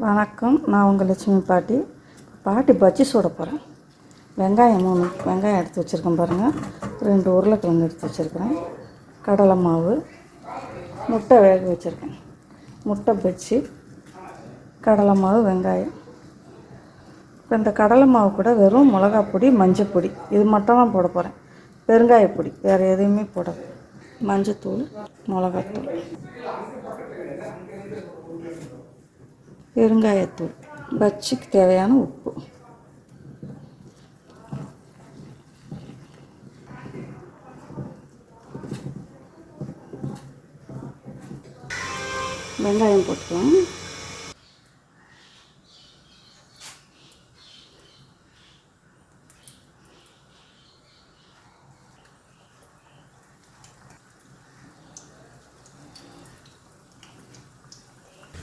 வணக்கம். நான் உங்கள் லட்சுமி பாட்டி பஜ்ஜி சுட போகிறேன். வெங்காயம் 3 வெங்காயம் எடுத்து வச்சுருக்கேன் பாருங்கள். 2 உருளைக்கிழங்கு எடுத்து வச்சுருக்கிறேன். கடலை மாவு, முட்டை வேக வச்சுருக்கேன். முட்டை பஜ்ஜி, கடலை மாவு, வெங்காயம். இப்போ இந்த கடலை மாவு கூட வெறும் மிளகாப் பொடி, மஞ்சள் பொடி இது மட்டும் தான் போட போகிறேன். பெருங்காயப்பொடி வேறு எதுவுமே போடாது. மஞ்சத்தூள், மிளகாத்தூள், பெருங்காயத்தூள், பஜ்ஜிக்கு தேவையான உப்பு. வெங்காயம் போட்டுக்கலாம்.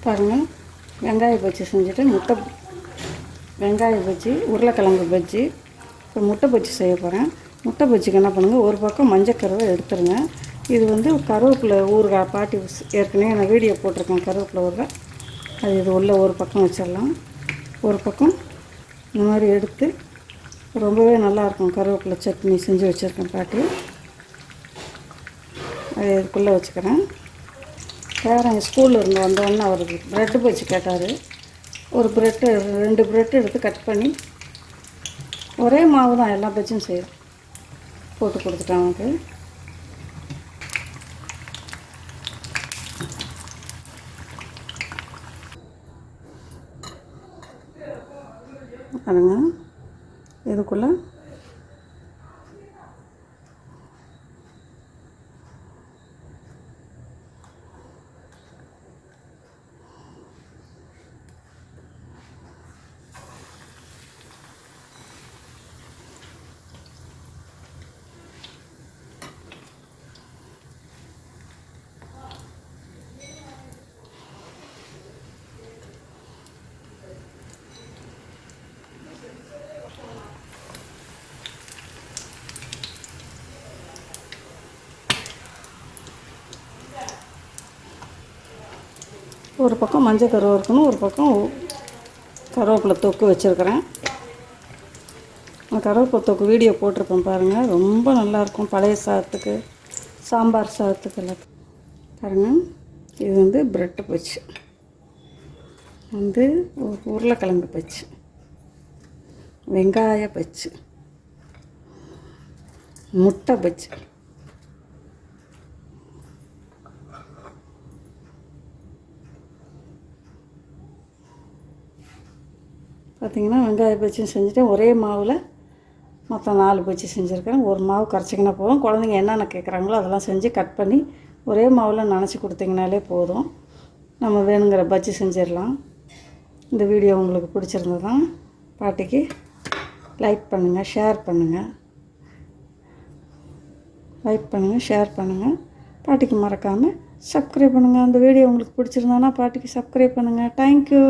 பாருங்கள், வெங்காய பஜ்ஜி செஞ்சுட்டு வெங்காய பஜ்ஜி, உருளைக்கிழங்கு பஜ்ஜி. இப்போ முட்டை பஜ்ஜி செய்ய போகிறேன். முட்டை பஜ்ஜிக்கு என்ன பண்ணுங்கள், ஒரு பக்கம் மஞ்சக்கருவை எடுத்துருங்க. இது கருவேப்பிலை ஊறுகாய் பாட்டி ஏற்கனவே நான் வீடியோ போட்டிருக்கேன். கருவேப்பிலை ஊறுகாய் அது இது உள்ள ஒரு பக்கம் வச்சிடலாம். ஒரு பக்கம் இந்த மாதிரி எடுத்து ரொம்பவே நல்லாயிருக்கும். கருவேப்பிலை சட்னி செஞ்சு வச்சுருக்கேன் பாட்டி. அது இதுக்குள்ளே வச்சுக்கிறேன். பேரன் ஸ்கூலில் இருந்து வந்தோடனே அவருக்கு ப்ரெட்டு பஜ்ஜி கேட்டார். ஒரு 2 ப்ரெட்டு எடுத்து கட் பண்ணி ஒரே மாவு தான் எல்லா பஜ்ஜியும் செய்யும் போட்டு கொடுத்துட்டேன் அவனுக்கு. பாருங்க, இதுக்குள்ளே ஒரு பக்கம் மஞ்சள் கருவை இருக்கணும், ஒரு பக்கம் கருவேப்பிலை தொக்கு வச்சுருக்கிறேன். கருவேப்பிலை தொக்கு வீடியோ போட்டிருப்பேன் பாருங்கள். ரொம்ப நல்லாயிருக்கும் பழைய சாதத்துக்கு, சாம்பார் சாதத்துக்கு எல்லாம். பாருங்கள், இது ப்ரெட்டு பஜ்ஜி, உருளைக்கிழங்கு பஜ்ஜி, வெங்காய பஜ்ஜி, முட்டை பஜ்ஜி. பார்த்திங்கன்னா வெங்காய பஜ்ஜி செஞ்சுட்டேன். ஒரே மாவில் மொத்தம் 4 பஜ்ஜி செஞ்சுருக்கேன். ஒரு மாவு கரைச்சிக்கினா போதும். குழந்தைங்க என்னென்ன கேட்குறாங்களோ அதெல்லாம் செஞ்சு கட் பண்ணி ஒரே மாவில் நனைச்சி கொடுத்தீங்கனாலே போதும். நம்ம வேணுங்கிற பஜ்ஜி செஞ்சிடலாம். இந்த வீடியோ உங்களுக்கு பிடிச்சிருந்ததுன்னா பாட்டிக்கு லைக் பண்ணுங்கள், ஷேர் பண்ணுங்கள். ஷேர் பண்ணுங்கள். பாட்டிக்கு மறக்காமல் சப்ஸ்கிரைப் பண்ணுங்கள். அந்த வீடியோ உங்களுக்கு பிடிச்சிருந்தானா பாட்டிக்கு சப்ஸ்கிரைப் பண்ணுங்கள். தேங்க்யூ.